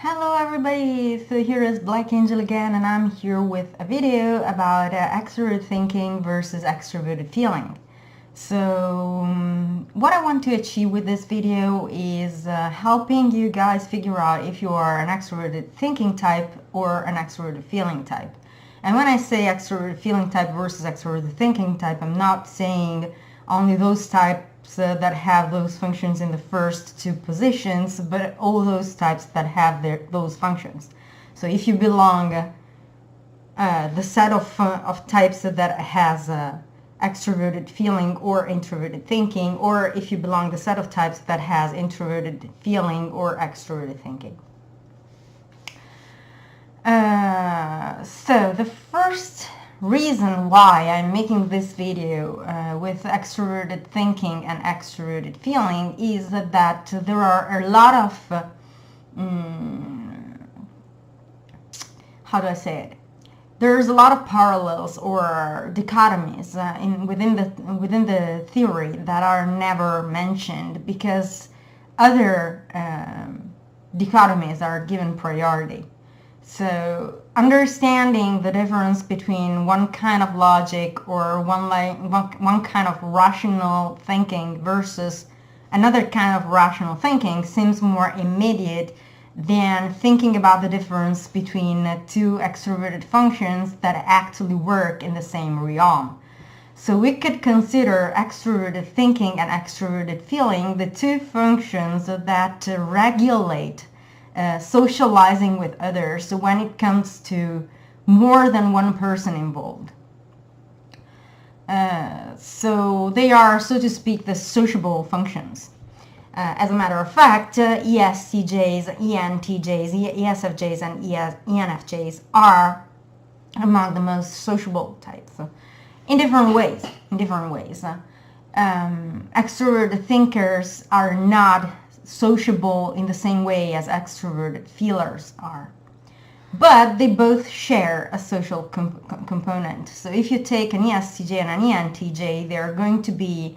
Hello everybody, so here is Black Angel again, and I'm here with a video about extroverted thinking versus extroverted feeling. So what I want to achieve with this video is helping you guys figure out if you are an extroverted thinking type or an extroverted feeling type. And when I say extroverted feeling type versus extroverted thinking type, I'm not saying only those types that have those functions in the first two positions, but all those types that have those functions. So if you belong the set of types that has extroverted feeling or introverted thinking, or if you belong the set of types that has introverted feeling or extroverted thinking. So the first reason why I'm making this video with extroverted thinking and extroverted feeling is that there are a lot of how do I say it? There's a lot of parallels or dichotomies within the theory that are never mentioned because other dichotomies are given priority. So understanding the difference between one kind of logic or one kind of rational thinking versus another kind of rational thinking seems more immediate than thinking about the difference between two extroverted functions that actually work in the same realm. So we could consider extroverted thinking and extroverted feeling the two functions that regulate socializing with others when it comes to more than one person involved. So they are, so to speak, the sociable functions. As a matter of fact, ESTJs, ENTJs, ESFJs, and ENFJs are among the most sociable types in different ways. Extroverted thinkers are not sociable in the same way as extroverted feelers are, but they both share a social component. So if you take an ESTJ and an ENTJ, they're going to be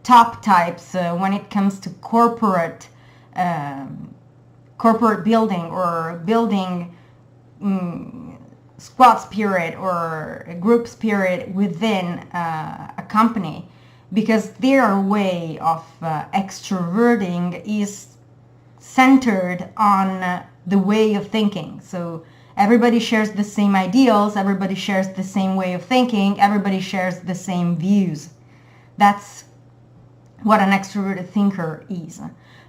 top types when it comes to corporate building or building squad spirit or group spirit within a company, because their way of extroverting is centered on the way of thinking. So everybody shares the same ideals, everybody shares the same way of thinking, everybody shares the same views. That's what an extroverted thinker is.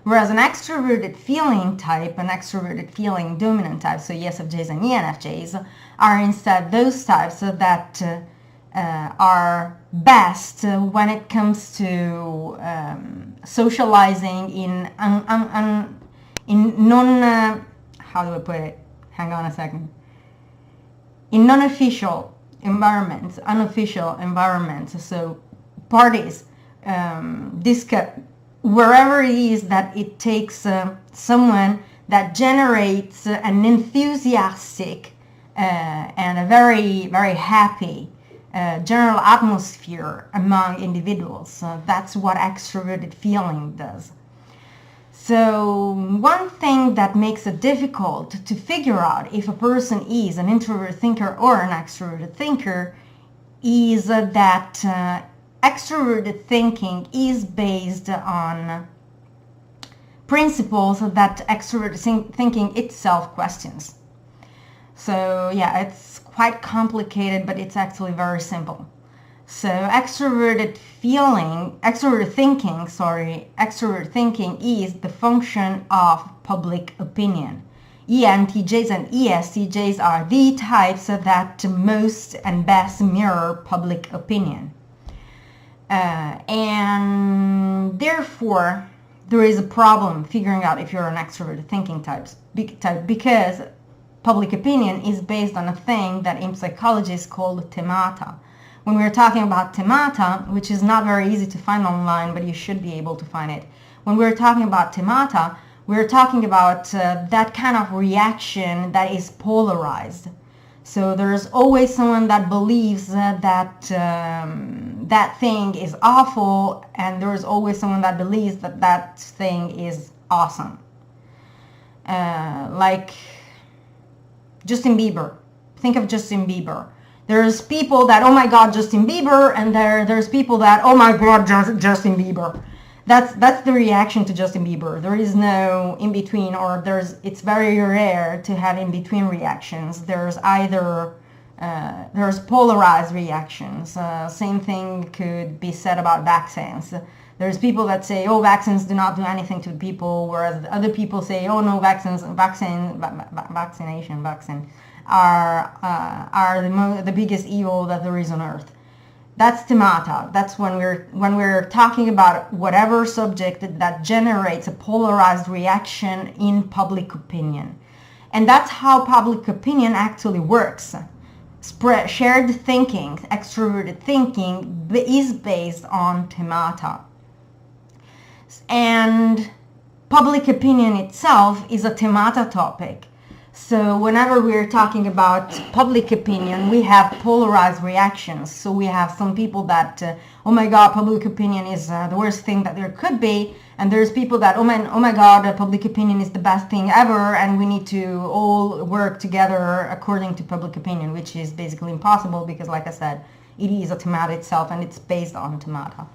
Whereas an extroverted feeling type, an extroverted feeling dominant type, so ESFJs and ENFJs, are instead those types that are best when it comes to socializing in non how do I put it? Hang on a second. In non-official environments, unofficial environments, so parties, wherever it is that it takes someone that generates an enthusiastic and a very, very happy general atmosphere among individuals. That's what extroverted feeling does. So one thing that makes it difficult to figure out if a person is an introverted thinker or an extroverted thinker is that extroverted thinking is based on principles that extroverted thinking itself questions. So yeah, it's quite complicated, but it's actually very simple. So extroverted thinking is the function of public opinion. ENTJs and ESTJs are the types that most and best mirror public opinion. And therefore, there is a problem figuring out if you're an extroverted thinking type because public opinion is based on a thing that in psychology is called themata. When we're talking about themata, which is not very easy to find online, but you should be able to find it. When we're talking about themata, we're talking about that kind of reaction that is polarized. So there's always someone that believes that that thing is awful, and there's always someone that believes that that thing is awesome. like Justin Bieber. Think of Justin Bieber. There's people that, oh my God, Justin Bieber, and there's people that, oh my God, Justin Bieber. That's the reaction to Justin Bieber. There is no in between, or it's very rare to have in between reactions. There's either there's polarized reactions. Same thing could be said about vaccines. There's people that say, oh, vaccines do not do anything to people, whereas other people say, oh no, vaccine are the biggest evil that there is on earth. That's stigmata. That's when we're talking about whatever subject that generates a polarized reaction in public opinion. And that's how public opinion actually works. Shared thinking, extroverted thinking is based on stigmata. And public opinion itself is a stigmata topic. So whenever we're talking about public opinion, we have polarized reactions. So we have some people that, oh my God, public opinion is the worst thing that there could be. And there's people that, oh my God, public opinion is the best thing ever. And we need to all work together according to public opinion, which is basically impossible because, like I said, it is a stigmata itself and it's based on stigmata.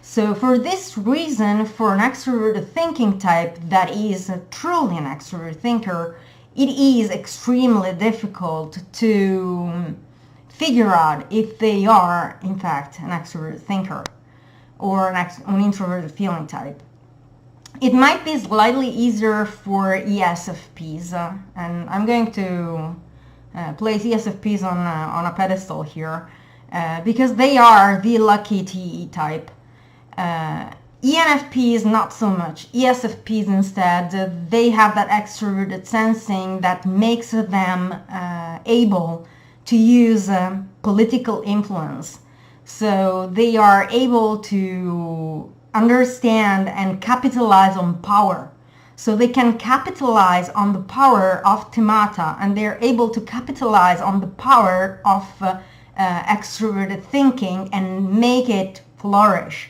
So for this reason, for an extroverted thinking type that is truly an extroverted thinker, it is extremely difficult to figure out if they are, in fact, an extroverted thinker or an introverted feeling type. It might be slightly easier for ESFPs, and I'm going to place ESFPs on a pedestal here because they are the lucky TE type. ENFPs not so much. ESFPs instead, they have that extroverted sensing that makes them able to use political influence. So they are able to understand and capitalize on power. So they can capitalize on the power of stigmata, and they're able to capitalize on the power of extroverted thinking and make it flourish.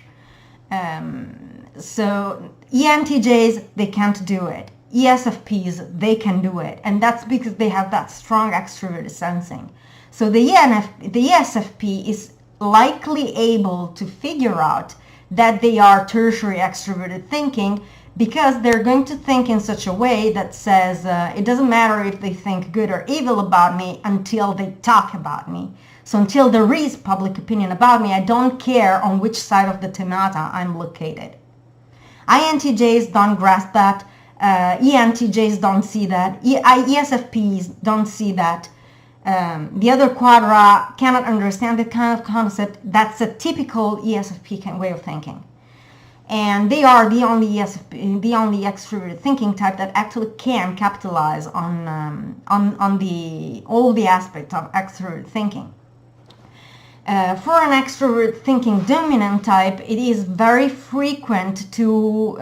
So ENTJs, they can't do it. ESFPs, they can do it. And that's because they have that strong extroverted sensing. So the ESFP is likely able to figure out that they are tertiary extroverted thinking because they're going to think in such a way that says it doesn't matter if they think good or evil about me until they talk about me. So until there is public opinion about me, I don't care on which side of the stigmata I'm located. INTJs don't grasp that. ENTJs don't see that. ESFPs don't see that. The other quadra cannot understand that kind of concept. That's a typical ESFP way of thinking. And they are the only extroverted thinking type that actually can capitalize on all the aspects of extroverted thinking. For an extrovert thinking dominant type, it is very frequent to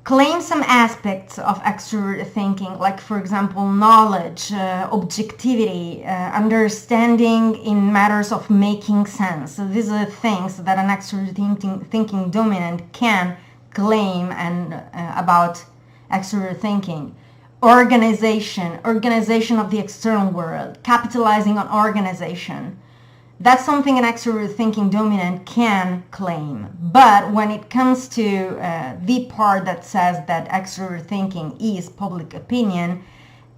claim some aspects of extrovert thinking, like for example knowledge, objectivity, understanding in matters of making sense. So these are things that an extrovert thinking dominant can claim and about extrovert thinking. Organization of the external world, capitalizing on organization. That's something an extrovert thinking dominant can claim. But when it comes to the part that says that extrovert thinking is public opinion,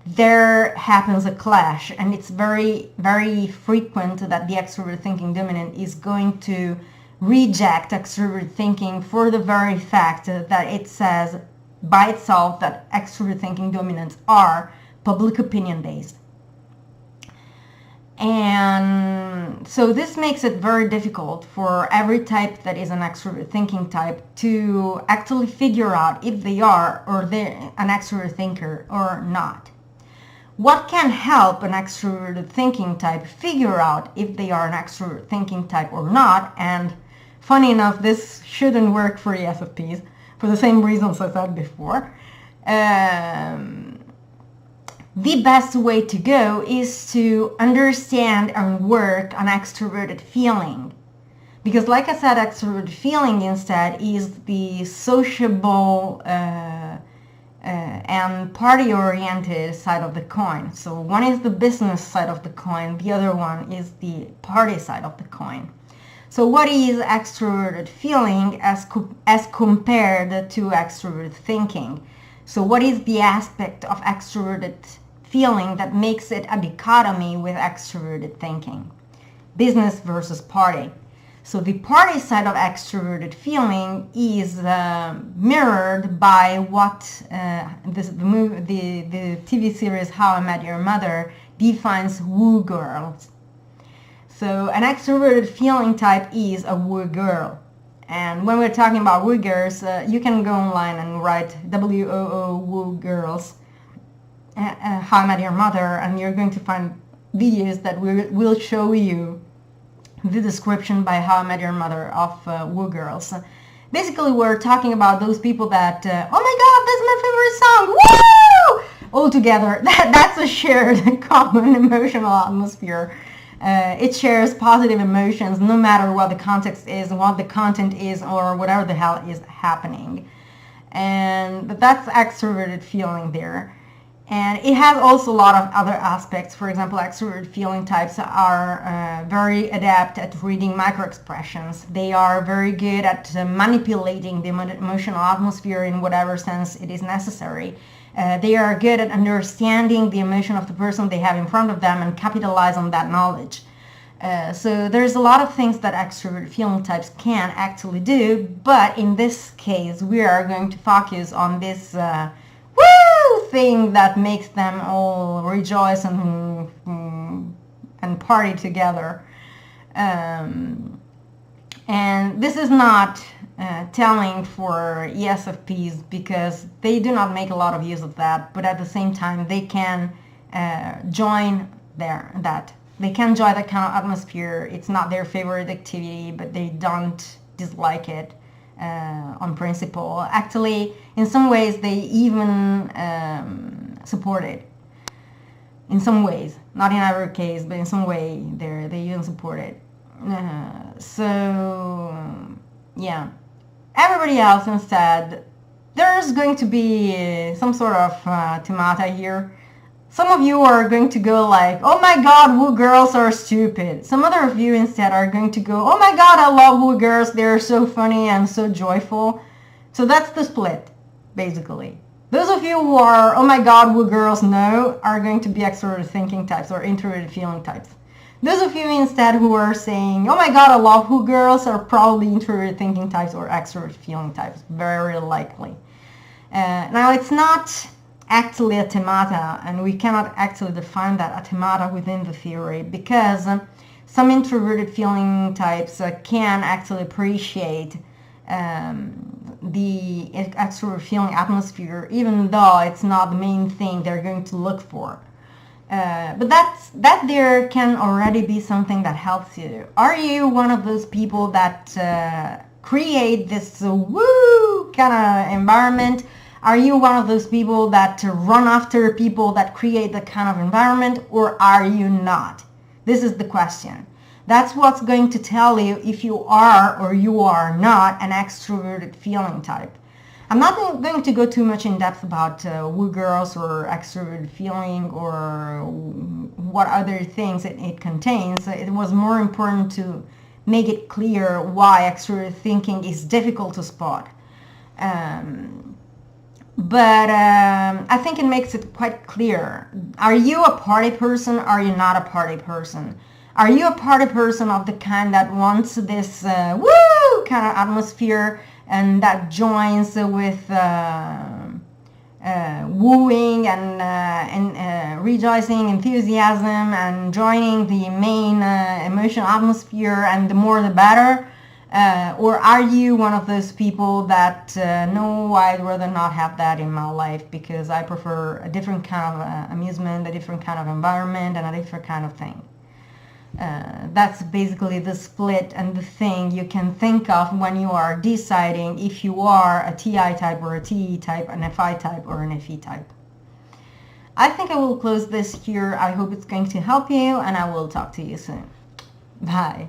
there happens a clash, and it's very, very frequent that the extrovert thinking dominant is going to reject extrovert thinking for the very fact that it says by itself that extrovert thinking dominants are public opinion based. And so this makes it very difficult for every type that is an extrovert thinking type to actually figure out if they are or they're an extrovert thinker or not. What can help an extroverted thinking type figure out if they are an extrovert thinking type or not? And funny enough, this shouldn't work for ESFPs for the same reasons I said before. The best way to go is to understand and work on extroverted feeling. Because like I said, extroverted feeling instead is the sociable and party-oriented side of the coin. So one is the business side of the coin, the other one is the party side of the coin. So what is extroverted feeling as compared to extroverted thinking? So what is the aspect of extroverted feeling that makes it a dichotomy with extroverted thinking? Business versus party. So the party side of extroverted feeling is mirrored by what the TV series How I Met Your Mother defines woo girls. So an extroverted feeling type is a woo girl. And when we're talking about woo girls, you can go online and write WOO woo girls, How I Met Your Mother, and you're going to find videos that will show you the description by How I Met Your Mother of woo girls. Basically, we're talking about those people that, oh my God, that's my favorite song, woo! All together, that's a shared common emotional atmosphere. It shares positive emotions no matter what the context is, what the content is, or whatever the hell is happening. And that's extroverted feeling there. And it has also a lot of other aspects. For example, extroverted feeling types are very adept at reading microexpressions. They are very good at manipulating the emotional atmosphere in whatever sense it is necessary. They are good at understanding the emotion of the person they have in front of them and capitalize on that knowledge. So there's a lot of things that extroverted feeling types can actually do, but in this case we are going to focus on this thing that makes them all rejoice and party together. And this is not telling for ESFPs because they do not make a lot of use of that, but at the same time they can join that. They can join that kind of atmosphere. It's not their favorite activity, but they don't dislike it. On principle. Actually, in some ways, they even support it. In some ways, not in every case, but in some way, they even support it. So, yeah. Everybody else instead, there's going to be some sort of themata here. Some of you are going to go like, oh my God, woo girls are stupid. Some other of you instead are going to go, oh my God, I love woo girls. They're so funny and so joyful. So that's the split, basically. Those of you who are, oh my God, woo girls, no, are going to be extroverted thinking types or introverted feeling types. Those of you instead who are saying, oh my God, I love woo girls, are probably introverted thinking types or extroverted feeling types, very likely. Now, it's not actually a themata, and we cannot actually define that a themata within the theory because some introverted feeling types can actually appreciate the extrovert feeling atmosphere even though it's not the main thing they're going to look for. But that there can already be something that helps you. Are you one of those people that create this woo kind of environment? Are you one of those people that run after people that create that kind of environment, or are you not? This is the question. That's what's going to tell you if you are or you are not an extroverted feeling type. I'm not going to go too much in depth about woo girls or extroverted feeling or what other things it contains. It was more important to make it clear why extroverted thinking is difficult to spot. But I think it makes it quite clear. Are you a party person? Are you not a party person? Are you a party person of the kind that wants this woo kind of atmosphere and that joins with wooing and rejoicing, enthusiasm, and joining the main emotional atmosphere, and the more the better? Or are you one of those people that, no, I'd rather not have that in my life because I prefer a different kind of amusement, a different kind of environment, and a different kind of thing? That's basically the split and the thing you can think of when you are deciding if you are a TI type or a TE type, an FI type or an FE type. I think I will close this here. I hope it's going to help you, and I will talk to you soon. Bye.